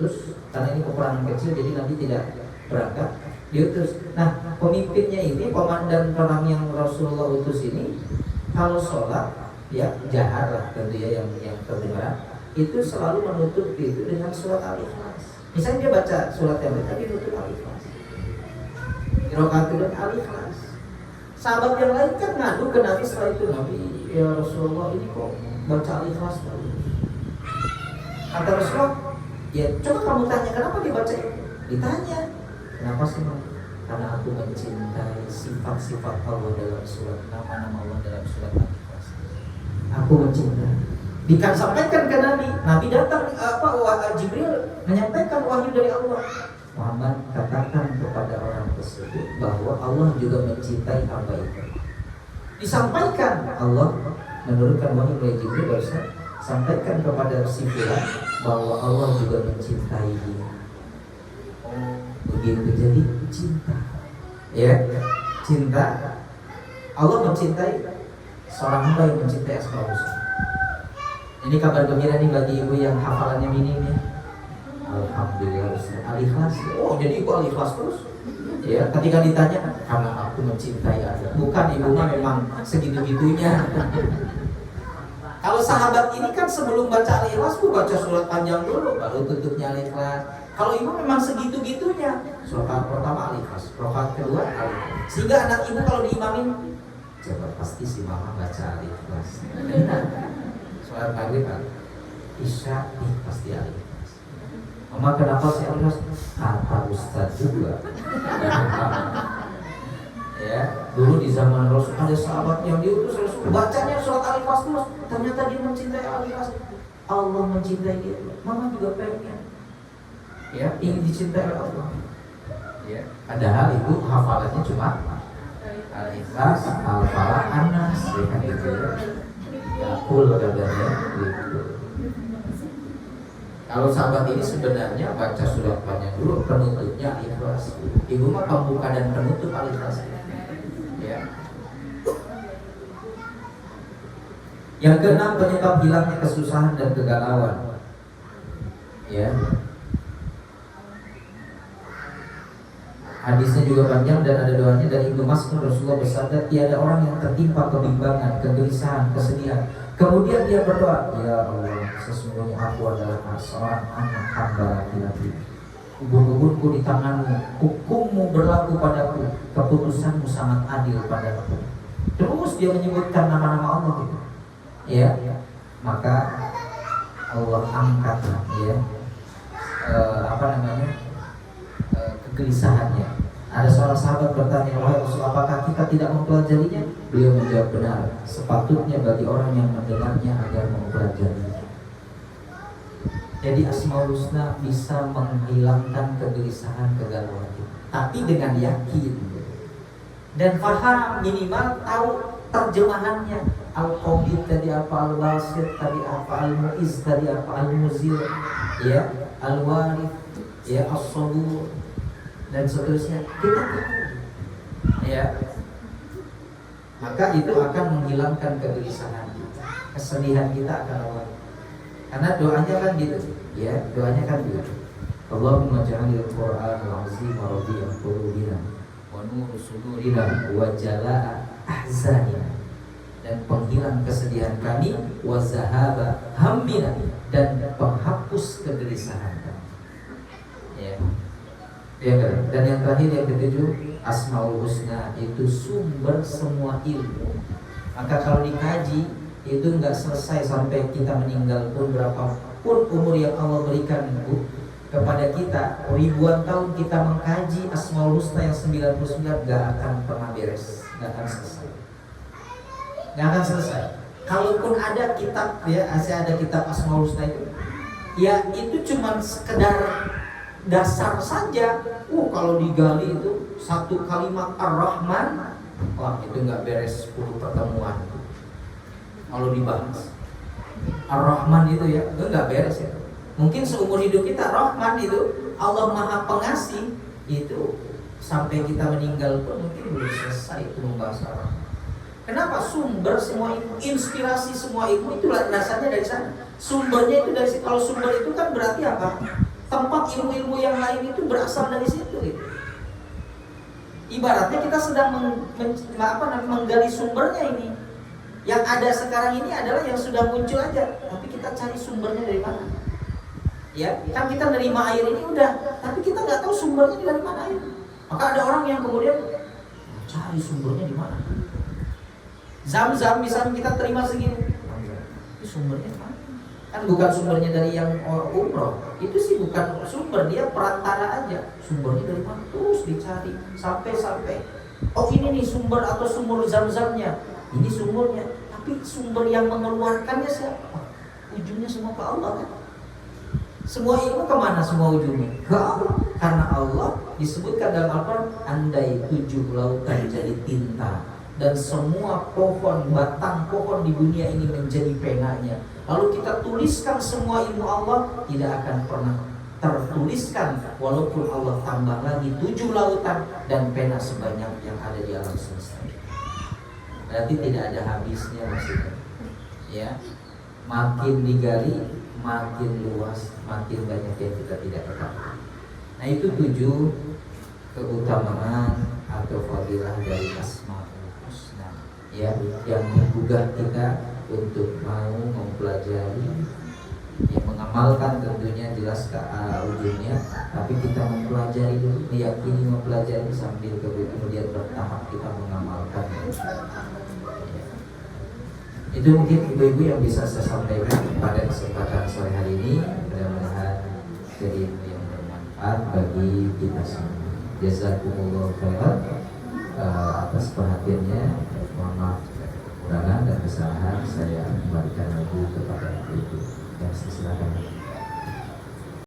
Terus karena ini peperangan kecil jadi Nabi tidak berangkat, diutus. Nah, pemimpinnya ini, komandan perang yang Rasulullah utus ini, kalau sholat ya jahar lah tentu ya, yang terdengar itu selalu menutup itu dengan surat Al-Ikhlas. Misalnya dia baca surat yang lain tapi nutup Al-Ikhlas, di rakaat kedua Al-Ikhlas. Sahabat yang lain kan ngadu ke Nabi setelah itu, Nabi ya Rasulullah ini kok baca Al-Ikhlas terus. Kata Rasulullah, ya coba kamu tanya kenapa dibaca itu. Ditanya, kenapa sih Bang? Karena aku mencintai sifat-sifat Allah dalam surat, nama-nama Allah dalam surat Al-Ikhlas. Aku mencintai. Dikasampaikan ke Nabi. Nabi datang Jibril menyampaikan wahyu dari Allah. Muhammad, katakan kepada orang tersebut bahwa Allah juga mencintai hamba itu. Disampaikan, Allah menurunkan wahyu dari Jibril, barusan sampaikan kepada si fulan bahwa Allah juga mencintai dia. Oh, begitu, jadi cinta. Ya, cinta. Allah mencintai seorang hamba yang mencintai Asmaul Husna. Ini kabar gembira nih bagi ibu yang hafalannya minim ya. Alhamdulillah, Al-Ikhlas. Oh, jadi ibu Al-Ikhlas terus. Ya, ketika ditanya, karena aku mencintai Allah. Bukan, ibu mah memang segitu-gitunya. Kalau sahabat ini kan sebelum baca Al-Ikhlas, baca surat panjang dulu, baru tutupnya Al-Ikhlas. Kalau ibu memang segitu-gitunya, surat pertama Al-Ikhlas, surat kedua Al-Ikhlas. Sehingga anak ibu kalau diimamin, coba pasti si mama baca Al-Ikhlas. Surat maghrib Isya pasti Al-Ikhlas. Mama kenapa sih Al-Ikhlas? Kata Ustaz juga. Ya, dulu di zaman Rasul ada sahabat yang diutus Rasul bacanya surat Al-Ikhlas terus, ternyata dia mencintai Al-Ikhlas. Allah mencintai dia. Mama juga pengen. Ya, ingin dicintai oleh Allah. Ya, padahal itu hafalannya cuma Al-Ikhlas, Al-Falaq, An-Nas, ya kan gitu ya. Yakul katanya gitu. Kalau sahabat ini sebenarnya baca surat panjang dulu, penutupnya Al-Ikhlas. Ibu mah pembuka dan penutup Al-Ikhlas. Ya. Yang keenam, penyebab hilangnya kesusahan dan kegalauan. Ya. Hadisnya juga panjang dan ada doanya dari Ibnu Mas'ud. Rasulullah bersabda, tiada orang yang tertimpa kebimbangan, kegelisahan, kesedihan, kemudian dia berdoa, ya Allah, sesungguhnya aku adalah seorang anak hamba laki-laki. Ubun-ubunku di tanganmu, hukummu berlaku padaku, keputusanmu sangat adil padaku. Terus dia menyebutkan nama-nama Allah gitu. Ya, maka Allah angkat ya kegelisahannya. Ada seorang sahabat bertanya, wahai Rasul, apakah kita tidak mempelajarinya? Beliau menjawab, benar, sepatutnya bagi orang yang mendengarnya agar mempelajarinya. Jadi Asmaul Husna bisa menghilangkan kegelisahan, kegalauan kita, tapi dengan yakin dan faham, minimal tahu terjemahannya. Al-Qabid tadi apa, Al-Wasit tadi apa, Al-Mu'iz tadi apa, Al-Muzil, ya, Al-Warith, ya, As-Sabur dan seterusnya, kita tahu. Ya. Maka itu akan menghilangkan kegelisahan kita, kesedihan kita akan Allah. Karena doanya kan gitu, ya, doanya kan gitu. Allahumma ja'alil Qur'anal azim rabi'a qulubina wa nuru sudurina wa jalaa ahzanina, dan penghilang kesedihan kami, wa zahaba hammina, dan penghapus kegelisahan kami. Ya. Ya kan? Dan yang terakhir, yang ketujuh, Asmaul Husna itu sumber semua ilmu. Maka kalau dikaji itu nggak selesai sampai kita meninggal pun, berapapun umur yang Allah berikan Bu kepada kita, ribuan tahun kita mengkaji Asmaul Husna yang 99 nggak akan pernah beres, nggak akan selesai, nggak akan selesai. Kalaupun ada kitab ya, masih ada kitab Asmaul Husna itu, ya itu cuma sekedar dasar saja. Kalau digali itu satu kalimat Ar-Rahman, wah itu nggak beres 10 pertemuan. Kalau dibahas Ar-Rahman itu ya, itu nggak beres ya. Mungkin seumur hidup kita Rahman itu, Allah Maha Pengasih itu, sampai kita meninggal pun mungkin belum selesai itu membahas Ar-Rahman. Kenapa? Sumber semua ilmu, inspirasi semua ilmu itu dasarnya dari sana. Sumbernya itu dari situ. Kalau sumber itu kan berarti apa? tempat ilmu-ilmu yang lain itu berasal dari situ gitu. Ibaratnya kita sedang menggali sumbernya ini. Yang ada sekarang ini adalah yang sudah muncul aja, tapi kita cari sumbernya dari mana. Ya, kan kita nerima air ini udah, tapi kita nggak tahu sumbernya dari mana air. Maka ada orang yang kemudian cari sumbernya di mana. Zam-zam misalnya kita terima segini, ini sumbernya mana? Kan bukan sumbernya dari yang umroh, itu sih bukan sumber, dia perantara aja. Sumbernya dari mana? Terus dicari sampai oh ini nih sumber atau sumur zam-zamnya, ini sumbernya. Tapi sumber yang mengeluarkannya siapa? Ujungnya semua ke Allah kan? Semua ilmu kemana semua ujungnya? Ke Allah. Karena Allah disebutkan dalam Al-Quran, andai 7 lautan jadi tinta dan semua pohon, batang pohon di dunia ini menjadi penanya, lalu kita tuliskan semua ilmu Allah, tidak akan pernah tertuliskan walaupun Allah tambah lagi 7 lautan dan pena sebanyak yang ada di alam semesta. Berarti tidak ada habisnya maksudnya. Ya, makin digali, makin luas, makin banyak yang kita tidak ketahui. Nah itu 7 keutamaan atau fadilah dari Asmaul Husna, ya, yang menggugah kita untuk mau mempelajari, yang mengamalkan tentunya jelas ke ujungnya, tapi kita mempelajari dulu, meyakini mempelajari sambil kemudian bertahap kita mengamalkan. Itu mungkin ibu-ibu yang bisa saya sampaikan pada kesempatan sore hari ini. Mudah-mudahan jadi yang bermanfaat bagi kita semua. Jazakumullah khairan atas perhatiannya. Mohon maaf kekurangan dan kesalahan, saya kembalikan lagi kepada ibu. Dan silakan.